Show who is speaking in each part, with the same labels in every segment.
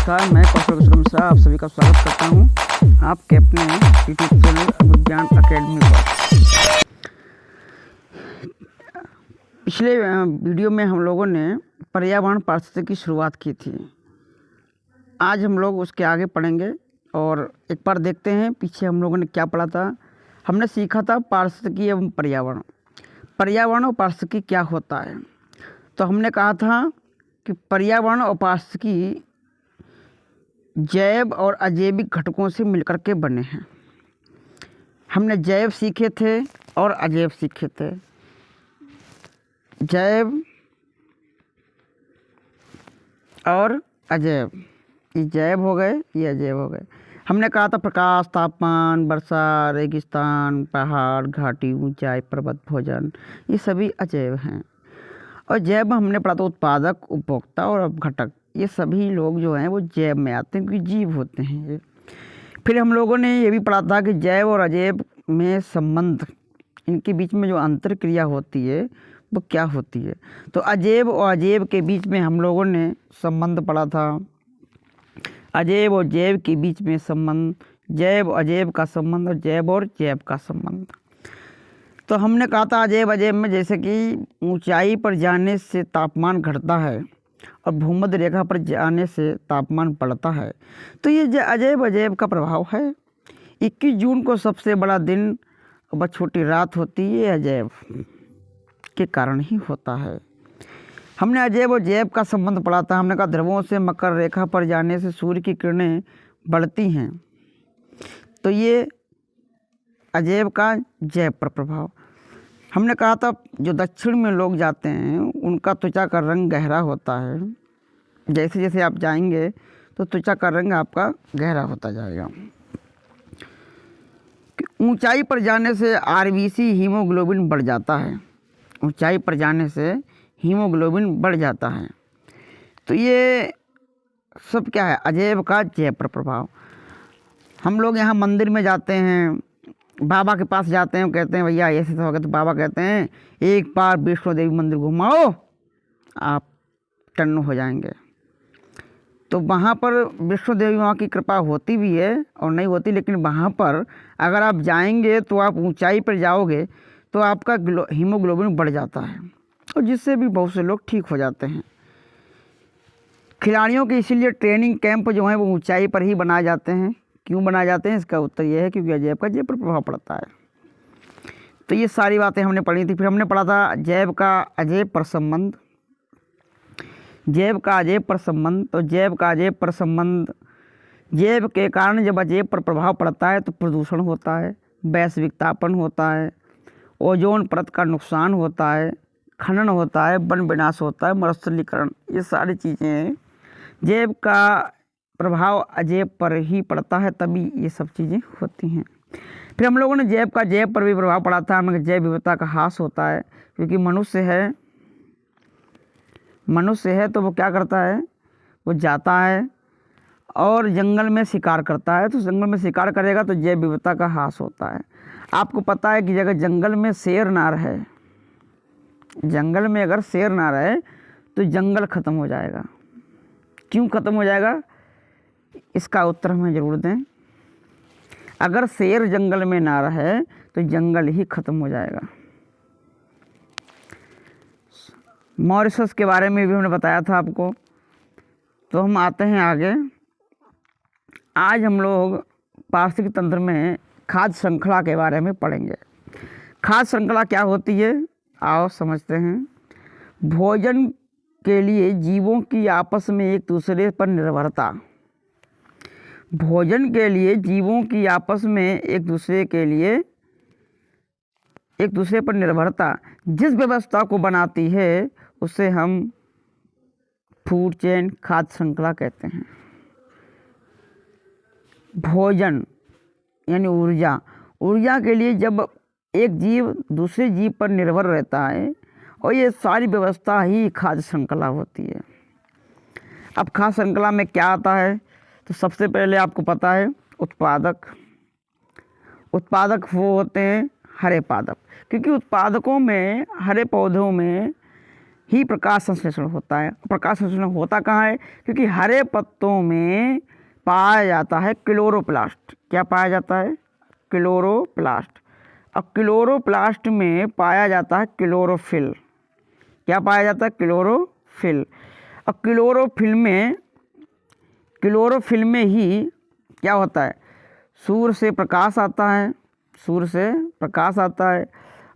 Speaker 1: नमस्कार, मैं कौशल किशोर मिश्रा आप सभी का स्वागत करता हूं आपके अपने यूट्यूब चैनल विज्ञान अकेडमी पर। पिछले वीडियो में हम लोगों ने पर्यावरण पारिस्थितिकी की शुरुआत की थी। आज हम लोग उसके आगे पढ़ेंगे और एक बार देखते हैं पीछे हम लोगों ने क्या पढ़ा था। हमने सीखा था पारिस्थितिकी एवं पर्यावरण। पर्यावरण और पारिस्थितिकी क्या होता है, तो हमने कहा था कि पर्यावरण और पारिस्थितिकी जैव और अजैविक घटकों से मिलकर के बने हैं। हमने जैव सीखे थे और अजैव सीखे थे। जैव और अजैव, ये जैव हो गए, ये अजैव हो गए। हमने कहा था प्रकाश, तापमान, वर्षा, रेगिस्तान, पहाड़, घाटी, ऊंचाई, पर्वत, भोजन, ये सभी अजैव हैं। और जैव हमने पढ़ा था उत्पादक, उपभोक्ता और घटक, ये सभी लोग जो हैं वो जैव में आते हैं क्योंकि जीव होते हैं ये। फिर हम लोगों ने ये भी पढ़ा था कि जैव और अजैव में संबंध, इनके बीच में जो अंतर क्रिया होती है वो क्या होती है। तो अजैव और अजैव के बीच में हम लोगों ने संबंध पढ़ा था। अजैव और जैव के बीच में संबंध, जैव अजैव का संबंध और जैव और जैव का संबंध। तो हमने कहा था अजैव अजैव में जैसे कि ऊंचाई पर जाने से तापमान घटता है और भूमध्य रेखा पर जाने से तापमान बढ़ता है। तो ये अजैव अजैव का प्रभाव है। 21 जून को सबसे बड़ा दिन और छोटी रात होती है, ये अजैव के कारण ही होता है। हमने अजैव और जैव का संबंध पढ़ा था। हमने कहा ध्रुवों से मकर रेखा पर जाने से सूर्य की किरणें बढ़ती हैं, तो ये अजैव का जैव पर प्रभाव। हमने कहा था जो दक्षिण में लोग जाते हैं उनका त्वचा का रंग गहरा होता है। जैसे जैसे आप जाएंगे तो त्वचा का रंग आपका गहरा होता जाएगा। ऊंचाई पर जाने से आरबीसी हीमोग्लोबिन बढ़ जाता है। ऊंचाई पर जाने से हीमोग्लोबिन बढ़ जाता है। तो ये सब क्या है, अजैव का जैव पर प्रभाव। हम लोग यहाँ मंदिर में जाते हैं, बाबा के पास जाते हैं, कहते हैं भैया ऐसे हो गया, तो बाबा कहते हैं एक बार वैष्णो देवी मंदिर घुमाओ, आप टन्न हो जाएंगे। तो वहाँ पर वैष्णो देवी माँ की कृपा होती भी है और नहीं होती, लेकिन वहाँ पर अगर आप जाएंगे तो आप ऊंचाई पर जाओगे तो आपका हीमोग्लोबिन बढ़ जाता है और जिससे भी बहुत से लोग ठीक हो जाते हैं। खिलाड़ियों के इसीलिए ट्रेनिंग कैंप जो हैं वो ऊंचाई पर ही बनाए जाते हैं। क्यों बनाए जाते हैं, इसका उत्तर यह है क्योंकि अजैव का जैव पर प्रभाव पड़ता है। तो ये सारी बातें हमने पढ़ी थी। फिर हमने पढ़ा था जैव का अजैव पर संबंध। जैव का अजैव पर संबंध, तो जैव का अजैव पर संबंध, जैव के कारण जब अजैव पर प्रभाव पड़ता है तो प्रदूषण होता है, वैश्विक तापन होता है, ओजोन परत का नुकसान होता है, खनन होता है, वन विनाश होता है, मरुस्थलीकरण, ये सारी चीज़ें जैव का प्रभाव अजैव पर ही पड़ता है, तभी ये सब चीज़ें होती हैं। फिर हम लोगों ने जैव का जैव पर भी प्रभाव पड़ा था। हमें जैव विविधता का ह्रास होता है क्योंकि मनुष्य है तो वो क्या करता है, वो जाता है और जंगल में शिकार करता है। तो जंगल में शिकार करेगा तो जैव विविधता का ह्रास होता है। आपको पता है कि अगर जंगल में शेर ना रहे, जंगल में अगर शेर ना रहे तो जंगल ख़त्म हो जाएगा। क्यों ख़त्म हो जाएगा, इसका उत्तर हमें ज़रूर दें। अगर शेर जंगल में ना रहे तो जंगल ही ख़त्म हो जाएगा। मॉरिशस के बारे में भी हमने बताया था आपको। तो हम आते हैं आगे। आज हम लोग पारिस्थितिक तंत्र में खाद्य श्रृंखला के बारे में पढ़ेंगे। खाद्य श्रृंखला क्या होती है, आओ समझते हैं। भोजन के लिए जीवों की आपस में एक दूसरे पर निर्भरता। भोजन के लिए जीवों की आपस में एक दूसरे पर निर्भरता जिस व्यवस्था को बनाती है उसे हम फूड चेन, खाद्य श्रृंखला कहते हैं। भोजन यानी ऊर्जा के लिए जब एक जीव दूसरे जीव पर निर्भर रहता है और ये सारी व्यवस्था ही खाद्य श्रृंखला होती है। अब खाद्य श्रृंखला में क्या आता है, तो सबसे पहले आपको पता है उत्पादक वो होते हैं हरे पादप, क्योंकि उत्पादकों में, हरे पौधों में ही प्रकाश संश्लेषण होता है। प्रकाश संश्लेषण होता कहाँ है? क्योंकि हरे पत्तों में पाया जाता है क्लोरोप्लास्ट। क्या पाया जाता है? क्लोरोप्लास्ट। और क्लोरोप्लास्ट में पाया जाता है क्लोरोफिल। क्या पाया जाता है? क्लोरोफिल। और क्लोरोफिल में ही क्या होता है? सूर्य से प्रकाश आता है, सूर्य से प्रकाश आता है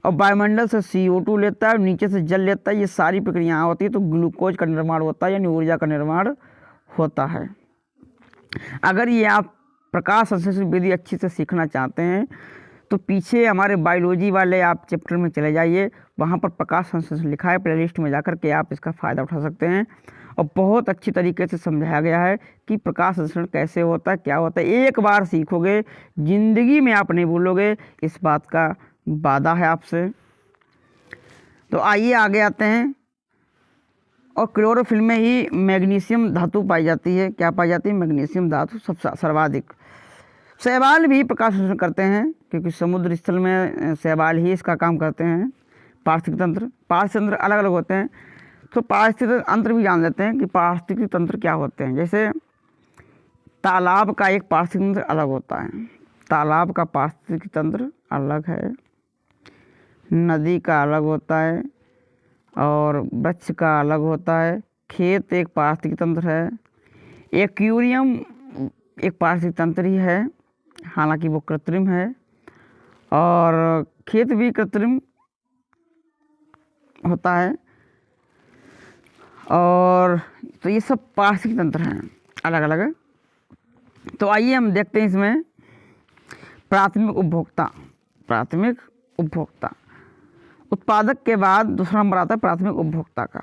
Speaker 1: और वायुमंडल से CO2 लेता है और नीचे से जल लेता है। ये सारी प्रक्रियाएं होती है तो ग्लूकोज का निर्माण होता है, यानी ऊर्जा का निर्माण होता है। अगर ये आप प्रकाश संश्लेषण विधि अच्छी से सीखना चाहते हैं तो पीछे हमारे बायोलॉजी वाले आप चैप्टर में चले जाइए, वहाँ पर प्रकाश संश्लेषण लिखा है, प्लेलिस्ट में जाकर के आप इसका फ़ायदा उठा सकते हैं। और बहुत अच्छी तरीके से समझाया गया है कि प्रकाश संश्लेषण कैसे होता है, क्या होता है। एक बार सीखोगे ज़िंदगी में आप नहीं भूलोगे, इस बात का वादा है आपसे। तो आइए आगे आते हैं। और क्लोरोफिल में ही मैग्नीशियम धातु पाई जाती है। क्या पाई जाती है? मैग्नीशियम धातु सबसे सर्वाधिक। शैवाल भी प्रकाश संश्लेषण करते हैं क्योंकि समुद्र स्थल में शैवाल ही इसका काम करते हैं। पारिस्थितिक तंत्र अलग अलग होते हैं, तो पारिस्थितिक तंत्र भी जान लेते हैं कि पारिस्थितिक तंत्र क्या होते हैं। जैसे तालाब का एक पारिस्थितिक तंत्र अलग होता है, तालाब का पारिस्थितिक तंत्र अलग है, नदी का अलग होता है और वृक्ष का अलग होता है। खेत एक पारिस्थितिक तंत्र है। एक्वेरियम एक पारिस्थितिक तंत्र ही है, हालांकि वो कृत्रिम है, और खेत भी कृत्रिम होता है। और तो ये सब पारिस्थितिक तंत्र हैं अलग अलग। तो आइए हम देखते हैं इसमें प्राथमिक उपभोक्ता। उत्पादक के बाद दूसरा नंबर आता है प्राथमिक उपभोक्ता का।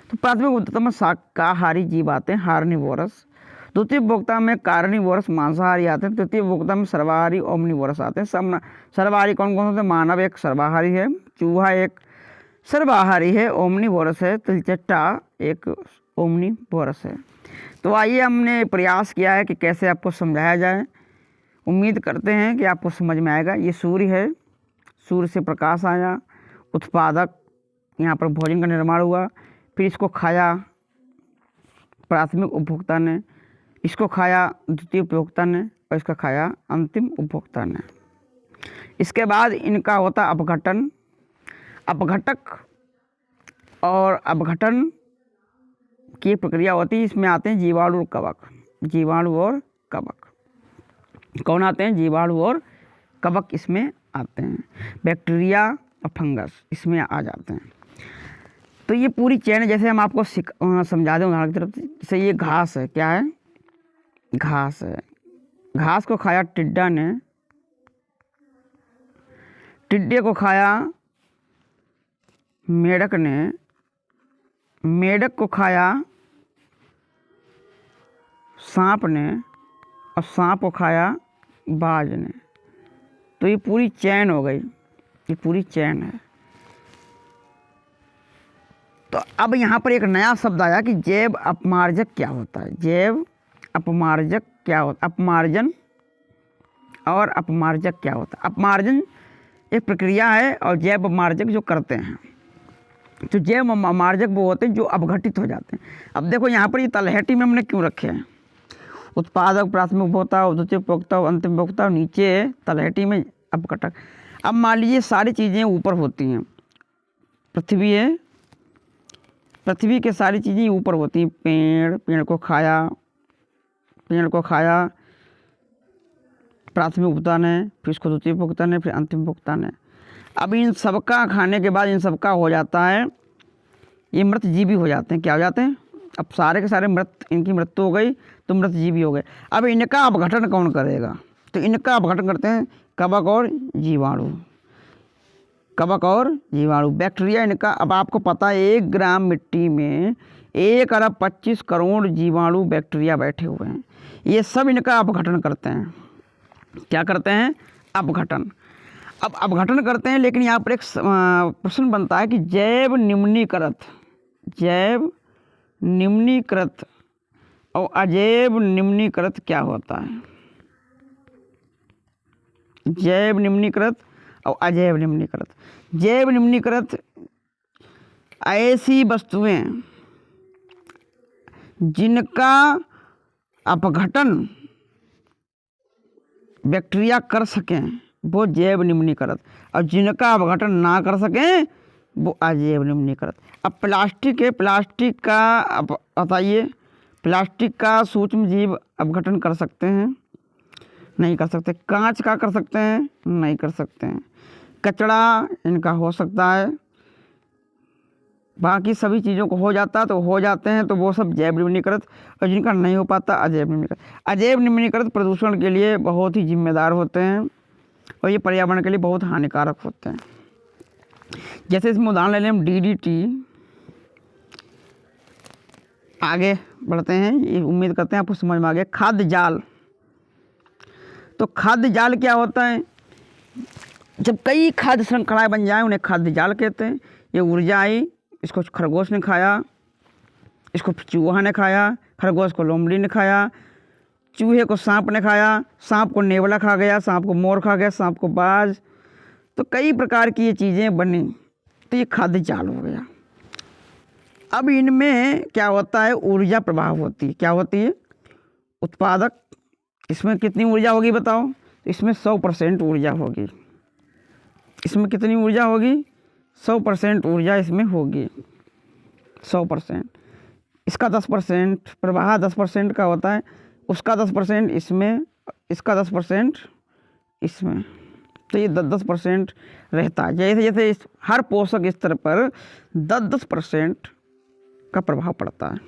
Speaker 1: तो प्राथमिक उपभोक्ता में शाकाहारी जीव आते हैं, हार्निवोरस। द्वितीय उपभोक्ता में कार्निवोरस मांसाहारी आते हैं। तृतीय उपभोक्ता में सर्वाहारी ओमनिवोरस आते हैं। सब सर्वाहारी कौन कौन होते हैं? मानव एक सर्वाहारी है, चूहा एक सर्वाहारी है, ओमनिवोरस है, तिलचट्टा एक ओमनिवोरस है। तो आइए हमने प्रयास किया है कि कैसे आपको समझाया जाए। उम्मीद करते हैं कि आपको समझ में आएगा। ये सूर्य है, सूर्य से प्रकाश आया, उत्पादक यहाँ पर भोजन का निर्माण हुआ, फिर इसको खाया प्राथमिक उपभोक्ता ने, इसको खाया द्वितीय उपभोक्ता ने और इसका खाया अंतिम उपभोक्ता ने। इसके बाद इनका होता अपघटन। अपघटक और अपघटन की प्रक्रिया होती है। इसमें आते हैं जीवाणु और कवक। जीवाणु और कवक कौन आते हैं? जीवाणु और कवक इसमें आते हैं। बैक्टीरिया और फंगस इसमें आ जाते हैं। तो ये पूरी चेन है। जैसे हम आपको समझा दें उदाहरण की तरफ, जैसे ये घास है। क्या है? घास है। घास को खाया टिड्डा ने, टिड्डे को खाया मेढक ने, मेढक को खाया सांप ने और सांप को खाया बाज ने। तो ये पूरी चेन हो गई, ये पूरी चेन है। तो अब यहाँ पर एक नया शब्द आया कि जैव अपमार्जक क्या होता है। जैव अपमार्जक क्या होता है? अपमार्जन और अपमार्जक क्या होता है? अपमार्जन एक प्रक्रिया है और जैव अपमार्जक जो करते हैं। तो जैव अपमार्जक वो होते हैं जो अपघटित हो जाते हैं। अब देखो यहाँ पर ये तलहटी में हमने क्यों रखे हैं? उत्पादक, प्राथमिक उपभोक्ता, द्वितीय उपभोक्ता, अंतिम उपभोक्ता, नीचे तलहटी में अपघटक। अब मान लीजिए सारी चीज़ें ऊपर होती हैं, पृथ्वी है, पृथ्वी के सारी चीज़ें ऊपर होती हैं। पेड़ को खाया प्राथमिक उपभोक्ता ने, फिर इसको द्वितीय उपभोक्ता ने, फिर अंतिम उपभोक्ता ने। अब इन सबका खाने के बाद इन सबका हो जाता है, ये मृत जीवी हो जाते हैं। क्या हो जाते हैं? अब सारे के सारे इनकी मृत्यु हो गई तो मृत जीवी हो गए। अब इनका अपघटन कौन करेगा? तो इनका अपघटन करते हैं कवक और जीवाणु। बैक्टीरिया इनका। अब आपको पता है 1 ग्राम मिट्टी में 1 अरब 25 करोड़ जीवाणु बैक्टीरिया बैठे हुए हैं। ये सब इनका अपघटन करते हैं। क्या करते हैं? अपघटन। अब अपघटन करते हैं, लेकिन यहाँ पर एक प्रश्न बनता है कि जैव निम्नीकृत और अजैव निम्नीकृत क्या होता है? जैव निम्नीकृत और अजैव निम्नीकृत। जैव निम्नीकृत ऐसी वस्तुएं जिनका अपघटन बैक्टीरिया कर सकें वो जैव निम्नीकृत, और जिनका अपघटन ना कर सकें वो अजैव निम्नीकृत। अब प्लास्टिक है, प्लास्टिक का अब बताइए, प्लास्टिक का सूक्ष्म जीव अपघटन कर सकते हैं? नहीं कर सकते। कांच का कर सकते हैं? नहीं कर सकते हैं। कचरा इनका हो सकता है, बाकी सभी चीज़ों को हो जाता है तो हो जाते हैं, तो वो सब जैव निम्नीकृत, और जिनका नहीं हो पाता अजैव निम्नीकृत। अजैव निम्नीकृत प्रदूषण के लिए बहुत ही जिम्मेदार होते हैं और ये पर्यावरण के लिए बहुत हानिकारक होते हैं। जैसे इसमें उदाहरण ले लें हम DDT। आगे बढ़ते हैं, ये उम्मीद करते हैं आपको समझ में आ गया। खाद्य जाल, तो खाद्य जाल क्या होता है? जब कई खाद्य श्रृंखलाएं बन जाएं उन्हें खाद्य जाल कहते हैं। ये ऊर्जा आई, इसको खरगोश ने खाया, इसको चूहा ने खाया, खरगोश को लोमड़ी ने खाया, चूहे को सांप ने खाया, सांप को नेवला खा गया, सांप को मोर खा गया, सांप को बाज, तो कई प्रकार की ये चीज़ें बनी, तो ये खाद्य जाल हो गया। अब इनमें क्या होता है? ऊर्जा प्रभाव होती है। क्या होती है? उत्पादक। इसमें कितनी ऊर्जा होगी बताओ? इसमें 100% ऊर्जा होगी। इसमें कितनी ऊर्जा होगी? 100% ऊर्जा इसमें होगी, 100%। इसका 10% प्रवाह 10% का होता है, उसका 10% इसमें, इसका 10% इसमें, तो ये 10% रहता है। जैसे जैसे इस हर पोषक स्तर पर 10% का प्रभाव पड़ता है।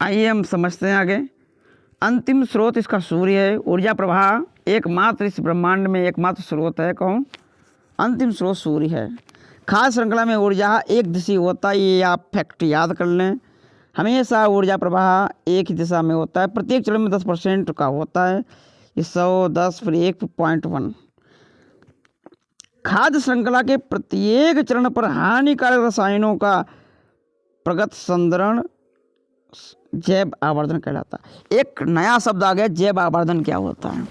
Speaker 1: आइए हम समझते हैं आगे। अंतिम स्रोत इसका सूर्य है। ऊर्जा प्रवाह एकमात्र इस ब्रह्मांड में एकमात्र स्रोत है। कौन? अंतिम स्रोत सूर्य है। खाद्य श्रृंखला में ऊर्जा एक दिशी होता है, ये आप फैक्ट याद कर लें। हमेशा ऊर्जा प्रवाह एक ही दिशा में होता है। प्रत्येक चरण में 10% का होता है। ये 100, 10 फिर 1.1। खाद्य श्रृंखला के प्रत्येक चरण पर हानिकारक रसायनों का प्रगत संदरण जैव आवर्धन कहलाता है। एक नया शब्द आ गया, जैव आवर्धन। क्या होता है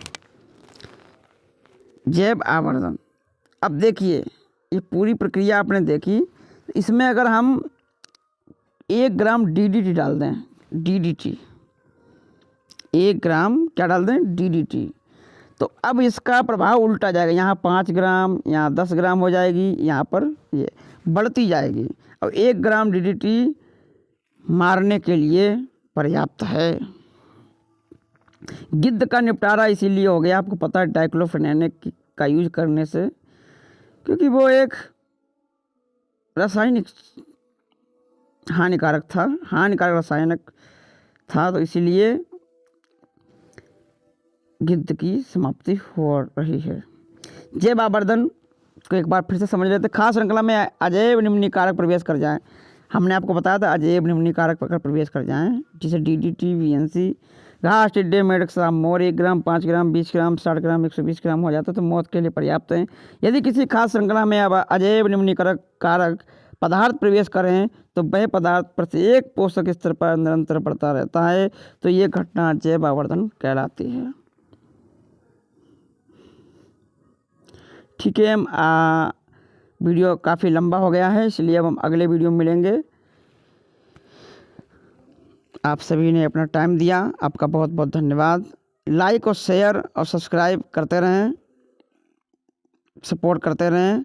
Speaker 1: जैव आवर्धन? अब देखिए, ये पूरी प्रक्रिया आपने देखी। इसमें अगर हम 1 ग्राम DDT डाल दें, DDT 1 ग्राम क्या डाल दें? DDT, तो अब इसका प्रभाव उल्टा जाएगा। यहाँ 5 ग्राम, यहाँ 10 ग्राम हो जाएगी, यहाँ पर ये बढ़ती जाएगी। अब 1 ग्राम DDT मारने के लिए पर्याप्त है। गिद्ध का निपटारा इसीलिए हो गया, आपको पता है, डाइक्लोफेनेक का यूज करने से, क्योंकि वो एक रासायनिक हानिकारक था, हानिकारक रासायनिक था, तो इसीलिए गिद्ध की समाप्ति हो रही है। जैव आवर्धन को एक बार फिर से समझ लेते। खाद्य श्रृंखला में अजैव निम्नीकारक प्रवेश कर जाएं। हमने आपको बताया था अजैव निम्नीकारक प्रवेश कर जाएं, जैसे DDT, VNC, घास, टिड्डे, मेढक, सांप, मोर। 1 ग्राम, 5 ग्राम, 20 ग्राम, 60 ग्राम, 120 ग्राम हो जाता है तो मौत के लिए पर्याप्त है। यदि किसी खाद्य श्रृंखला में अब अजैव निम्नीकारक कारक पदार्थ प्रवेश करें तो वह पदार्थ प्रत्येक पोषक स्तर पर निरंतर बढ़ता रहता है, तो ये घटना जैव आवर्धन कहलाती है। ठीक है, वीडियो काफ़ी लंबा हो गया है, इसलिए अब हम अगले वीडियो में मिलेंगे। आप सभी ने अपना टाइम दिया, आपका बहुत बहुत धन्यवाद। लाइक और शेयर और सब्सक्राइब करते रहें, सपोर्ट करते रहें।